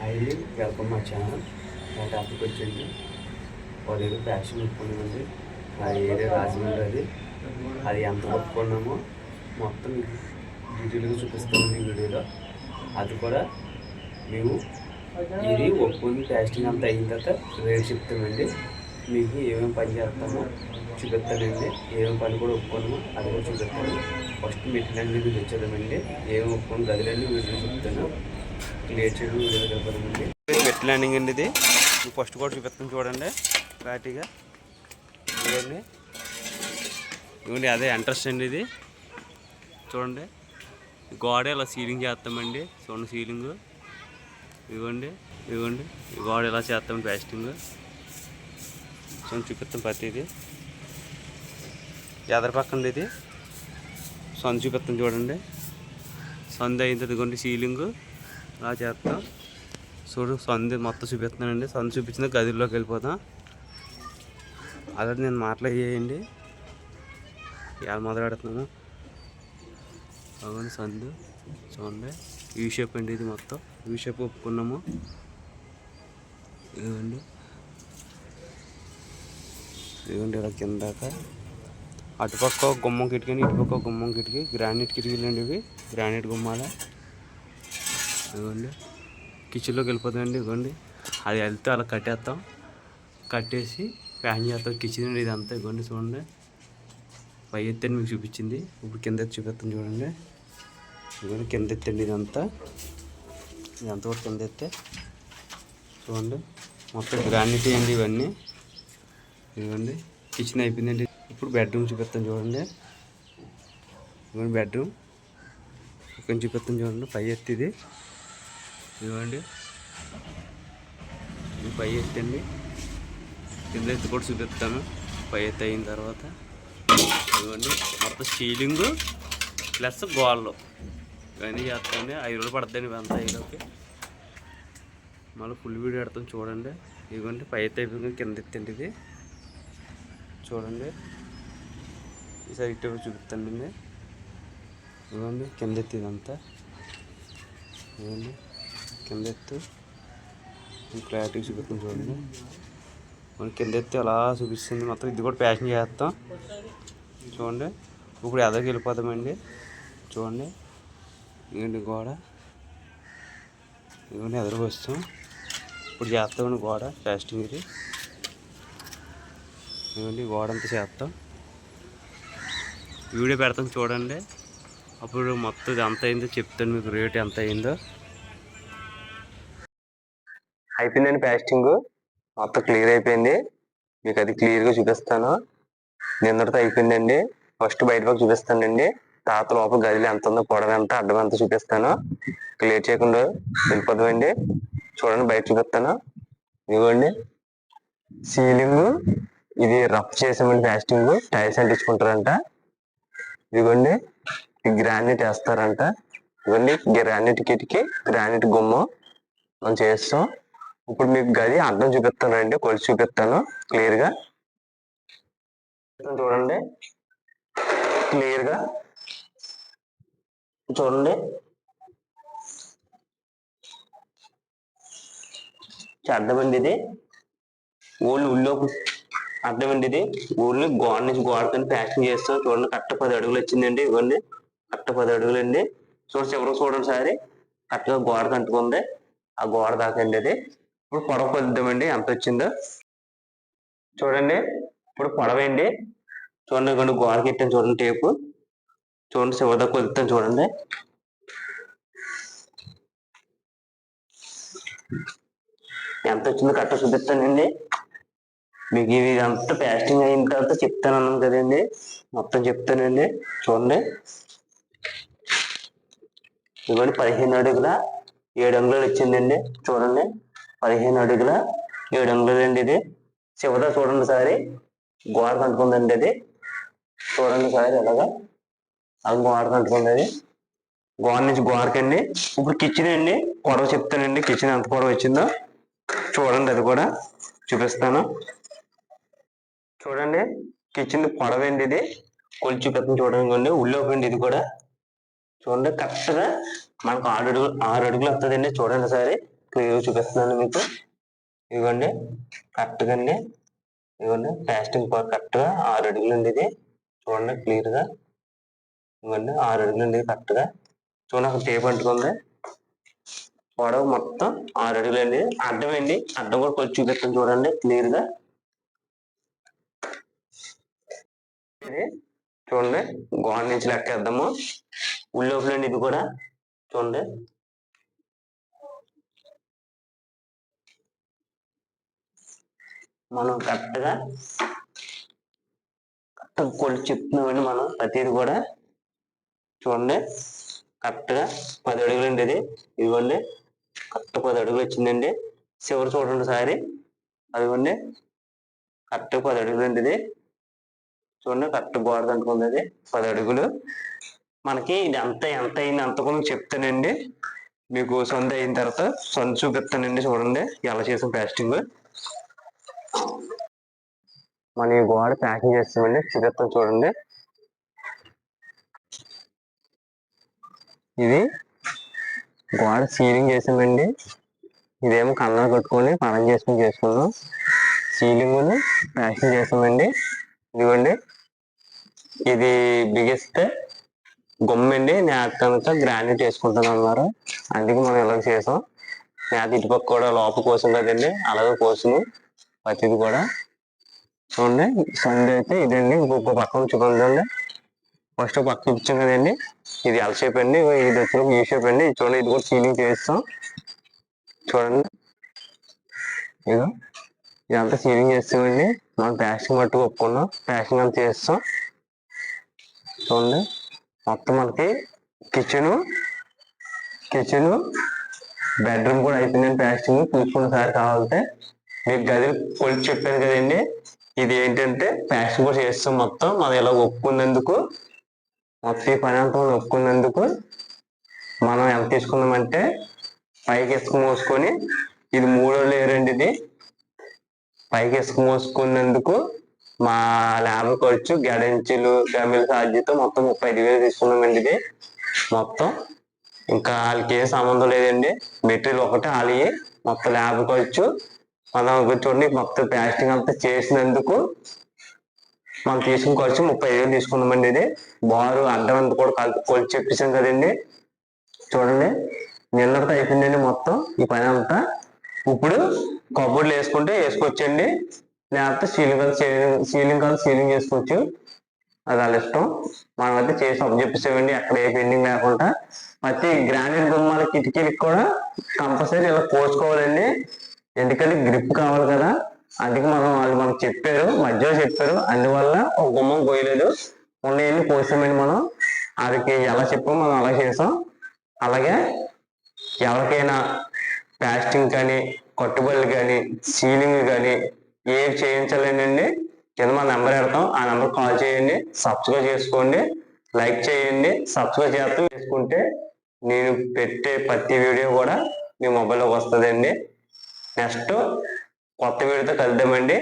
Highly welcome మా channel. నా topic వచ్చేసి పదిహేను ఫ్యాక్షన్ ఒప్పుకున్నామండి. ఆ ఏరియా రాజమండ్రి. అది ఎంత ఒప్పుకున్నామో మొత్తం మీకు డీటెయిల్గా చూపిస్తామండి ఈ వీడియోలో. అది కూడా మేము ఇది ఒప్పుకుని ప్యాస్టింగ్ అంతా అయిన తర్వాత రేట్ చెప్తామండి. మీకు ఏమేమి పని చేస్తామో చూపిస్తానండి. ఏమేమి పని కూడా ఒప్పుకున్నామో అది కూడా చూపిస్తాను. ఫస్ట్ మెటీరియల్ అనేది తెచ్చేదామండి. ఏమేమి ఒప్పుకొని గదిలన్నీ వీడియో చెప్తాను. క్లియర్ చేయడం వీడియో కలపడమండి. మెట్ ల్యాండింగ్ అండి. ఇది ఫస్ట్ కూడా చూపిస్తాను చూడండి క్లారిటీగా. ఇవ్వండి ఇవ్వండి అదే ఇంట్రెస్ట్ అండి. ఇది చూడండి గోడ ఇలా సీలింగ్ చేస్తామండి. చూడండి సీలింగ్ ఇవ్వండి ఇవ్వండి గోడ ఇలా చేస్తామండి. ప్యాస్టింగ్ చూడండి చూపిస్తాం ప్రతిది. ఎదర పక్కన ఇది సందు చూపిస్తాం చూడండి. సందు అయిన ఇదిగోండి సీలింగ్ అలా చేస్తాం. చూడు సందు మొత్తం చూపిస్తున్నానండి. సందు చూపించిన గదిలోకి వెళ్ళిపోతాం. అదే నేను మాట్లాడేయండి. ఇవాళ మొదలు పెడుతున్నాను. అవును సందు చూడండి. యూ షేప్ అండి. ఇది మొత్తం యూ షేప్ ఒప్పుకున్నాము. ఇదిగోండి ఇదిగోండి ఇలా కిందాక అటుపక్క గుమ్మం కిటికీ, ఇటుపక్క గుమ్మం కిటికీ. గ్రానైట్ కిటికీలు అండి ఇవి. గ్రానైట్ గుమ్మాల. ఇదిగోండి కిచెన్లోకి వెళ్ళిపోతామండి. ఇదిగోండి అది వెళ్తే అలా కట్టేస్తాం. కట్టేసి ఫ్యాన్ చేస్తాం. కిచెన్ అండి ఇదంతా. ఇదిగోండి చూడండి పై ఎత్తండి మీకు చూపించింది. ఇప్పుడు కింద ఎత్తి చూపిస్తాను చూడండి. ఇదిగోండి కింద ఎత్తండి ఇదంతా. ఇదంతా కూడా కింద ఎత్తే చూడండి మొత్తం గ్రానైట్ అండి ఇవన్నీ. ఇదిగోండి కిచెన్ అయిపోయిందండి. ఇప్పుడు బెడ్రూమ్ చూపిస్తాను చూడండి. ఇదిగోండి బెడ్రూమ్ కొంచెం చూపిస్తాను చూడండి. పై ఎత్తి ఇది. ఇదిగోండి ఇది పై ఎత్తండి. కింద ఎత్తి కూడా చూపిస్తాను పై ఎత్తి అయిన తర్వాత. ఇదిగోండి మొత్తం సీలింగు ప్లస్ గోళ్ళు ఇవన్నీ చేస్తామండి. 5 రోజులు పడుతుందండి ఇవంతా అయ్యేలోకి. మళ్ళీ ఫుల్ వీడియో పెడతాం చూడండి. ఇదిగోండి పై ఎత్తి అయిపోయింది. కింద ఎత్తండి ఇది చూడండి. ఈ సైడ్ టేబుల్ చూపిస్తానండి. ఇదిగోండి కింద ఎత్తి ఇదంతా. ఇదిగోండి కింద ఎత్తు క్లారిటీ చూపిస్తాను చూడండి. మనం కింద ఎత్తి అలా చూపిస్తుంది మొత్తం. ఇది కూడా ప్యాకింగ్ చేస్తాం చూడండి. ఇప్పుడు ఎదరికి వెళ్ళిపోతామండి చూడండి. ఇదిగోండి గోడ. ఇదిగోండి ఎదరికి వస్తాం. ఇప్పుడు చేస్తామండి గోడ ప్యాస్టింగ్ ఇది. ఇదిగోండి గోడ అంతా చేస్తాం. వీడియో పెడతాం చూడండి. అప్పుడు మొత్తం ఇది ఎంత అయిందో చెప్తాను మీకు. రేట్ ఎంత అయిందో అయిపోయిందండి. ప్యాస్టింగ్ మొత్తం క్లియర్ అయిపోయింది. మీకు అది క్లియర్గా చూపిస్తాను. నిన్నటితో అయిపోయిందండి. ఫస్ట్ బయట పక్క చూపిస్తానండి. తర్వాత లోపల గదిలో ఎంత ఉందో, పొడవ ఎంత, అడ్డం ఎంత చూపిస్తాను. క్లియర్ చేయకుండా వెళ్ళిపోతామండి. చూడండి బయట చూపిస్తాను. ఇదిగోండి సీలింగ్ ఇది రఫ్ చేసామండి. Fasting tiles అంటించుకుంటారంట. ఇదిగోండి గ్రానైట్ వేస్తారంట. ఇవన్నీ గ్రానైట్ కిటికీ, గ్రానైట్ గుమ్మం మనం చేస్తాం. ఇప్పుడు మీకు గది అడ్డం చూపిస్తానండి. కొలిచి చూపిస్తాను క్లియర్గా చూడండి. క్లియర్గా చూడండి. అడ్డమండి ఇది. ఓన్లీ ఉల్లోకి అడ్డమండి ఇది. ఓన్లీ గోడ నుంచి గోడకని ప్యాకింగ్ చేస్తాం. చూడండి కరెక్ట్ 10 అడుగులు వచ్చిందండి. ఇవ్వండి కరెక్ట్ 10 అడుగులు అండి. చివరికి చూడండి సారి కరెక్ట్గా గోడకు అంటుకుంది. ఆ గోడ దాకండి అది. ఇప్పుడు పొడవ కొలుద్దామండి ఎంత వచ్చిందో చూడండి. ఇప్పుడు పొడవేండి చూడండి. ఇవ్వండి గోడకి ఎట్టాను చూడండి టేపు. చూడండి చివరిదా కొలుస్తాను చూడండి. ఎంత వచ్చిందో కరెక్ట్ చూపిస్తానండి మీకు. ఇది అంతా ప్యాస్టింగ్ అయిన తర్వాత చెప్తాను అన్నాను కదండి. మొత్తం చెప్తానండి చూడండి. ఇవ్వండి 15 అడుగుల 7 అంగుళాలు వచ్చిందండి. చూడండి 15 అడుగుల 7 అంగుళాలు అండి ఇది. చివరిదా చూడండి సారి గోడ కంటుకుందండి అది. చూడండి సార్ ఎలాగా అది గోడ కంటుకుంది. అది గోడ నుంచి గోడకండి. ఇప్పుడు కిచెన్ అండి పొడవ చెప్తానండి. కిచెన్ ఎంత పొడవ వచ్చిందో చూడండి. అది కూడా చూపిస్తాను చూడండి. కిచెన్ పొడవండి ఇది. కొలిచి చూపిస్తాను చూడండి. ఉల్లోకండి ఇది కూడా చూడండి. కరెక్ట్గా మనకు 6 అడుగులు వస్తుందండి. చూడండి సారి క్లియర్గా చూపిస్తున్నాను మీకు. ఇదిగోండి కరెక్ట్గా అండి. ఇదిగోండి ప్లాస్టింగ్ కరెక్ట్గా 6 అడుగులు అండి. ఇది చూడండి క్లియర్గా. ఇదిగోండి 6 అడుగులు అండి కరెక్ట్గా. చూడండి అక్కడ టేప్ అంటుకుంది. పొడవు మొత్తం 6 అడుగులు అండి. అడ్డం అండి, అడ్డం కూడా కొంచెం చూపిస్తాను చూడండి క్లియర్గా. ఇది చూడండి గోడ నుంచి లెక్కేద్దాము. ఉల్లోపులు అండి ఇది కూడా చూడండి. మనం కరెక్ట్గా కొలిచి చెప్తున్నామండి. మనం ప్రతిది కూడా చూడండి కరెక్ట్గా 10 అడుగులు అండి ఇది. ఇదిగోండి కరెక్ట్ 10 అడుగులు వచ్చిందండి. చివరి చూడండి సారి. అదిగోండి కరెక్ట్ 10 అడుగులు అండి ఇది. చూడండి కరెక్ట్ గోడ అనుకుంది అది 10 అడుగులు. మనకి ఇది ఎంత అయింది అంత కూడా చెప్తానండి. మీకు సొంత అయిన తర్వాత సొంత చూపిస్తానండి. చూడండి ఎలా చేసాం ప్లాస్టింగ్. మనం ఈ గోడ ప్యాకింగ్ చేస్తామండి, చూపిస్తాం చూడండి. ఇది గోడ సీలింగ్ చేసామండి. ఇదేమో కన్నాలు కట్టుకొని పనం చేసుకున్నాం. సీలింగ్ ప్యాకింగ్ చేసామండి. ఇదిగోండి ఇది బిగిస్తే గమ్మండి. నేత కనుక గ్రానైట్ వేసుకుంటాను అన్నారు, అందుకే మనం ఇలా చేసాం. నేత ఇటుపక్క కూడా లోపల కోసం కదండి, అలాగే కోసము ప్రతిది కూడా. చూడండి సండే అయితే ఇదండి. ఇంకొక పక్కన చూడండి. ఫస్ట్ పక్క చూపించాం కదండి, ఇది ఎల్ షేప్ అండి. ఇది వచ్చి యూ షేప్ అండి. చూడండి ఇది కూడా సీలింగ్ చేస్తాం చూడండి. ఇదో ఇదంతా సీలింగ్ చేస్తామండి. మనం ప్లాస్టింగ్ మట్టుకు ఒప్పుకున్నాం, ప్లాస్టింగ్ అంతా చేస్తాం చూడండి. మొత్తం మనకి కిచెను బెడ్రూమ్ కూడా అయిపోయిందండి ప్లాస్టింగ్. చూసుకున్నసారి కావాలంటే మీకు గది కొలిచి చెప్పాను కదండి. ఇది ఏంటంటే ప్లాస్టింగ్ కూడా చేస్తాం మొత్తం. మనం ఇలా ఒప్పుకున్నందుకు, మొత్తం ఈ పని అంతా ఒప్పుకున్నందుకు మనం ఎంత తీసుకున్నామంటే పైకి ఇసుక మోసుకొని, ఇది 3వ లేయర్ అండి. ఇది పైకి ఇసుక మోసుకున్నందుకు మా లేబర్ ఖర్చు గడించులు గమిల ఛార్జీతో మొత్తం 35,000 తీసుకున్నామండి. ఇది మొత్తం ఇంకా వాళ్ళకి ఏం సంబంధం లేదండి. మెటీరియల్ ఒకటే వాళ్ళవి. మొత్తం లేబర్ ఖర్చు మనం చూడండి. మొత్తం ప్లాస్టింగ్ అంతా చేసినందుకు మనం తీసుకున్న ఖర్చు 35,000 తీసుకున్నామండి. ఇది బారు అడ్డం అంతా కూడా కొలిచి చెప్పేసాం కదండి. చూడండి నిన్నటితో అయిపోయిందండి మొత్తం ఈ పని అంతా. ఇప్పుడు కబోర్డ్లు వేసుకోవచ్చండి, లేకపోతే సీలింగ్ చేసుకోవచ్చు. అది వాళ్ళ ఇష్టం. మనం అయితే చేసి చెప్పేసామండి, అక్కడ ఏ పెండింగ్ లేకుండా. ప్రతి గ్రానైట్ గుమ్మాల కిటికీలకు కూడా కంపల్సరీ ఇలా కోసుకోవాలండి. ఎందుకంటే గ్రిప్ కావాలి కదా, అందుకే వాళ్ళు మనకు చెప్పారు, మధ్యలో చెప్పారు. అందువల్ల ఒక గుమ్మం పోయలేదు, ఉన్నాయన్ని కోసామండి. మనం వాళ్ళకి ఎలా చెప్పాం మనం అలా చేసాం. అలాగే ఎవరికైనా ప్లాస్టింగ్ కానీ, కట్టుబడులు కానీ, సీలింగ్ కానీ ఏవి చేయించాలండి, కింద మా నెంబర్ పెడతాం, ఆ నెంబర్ కాల్ చేయండి. సబ్స్క్రైబ్ చేసుకోండి, లైక్ చేయండి. సబ్స్క్రైబ్ చేసుకుంటే నేను పెట్టే ప్రతి వీడియో కూడా మీ మొబైల్లోకి వస్తుందండి. నెక్స్ట్ కొత్త వీడియోతో కలుద్దామండి.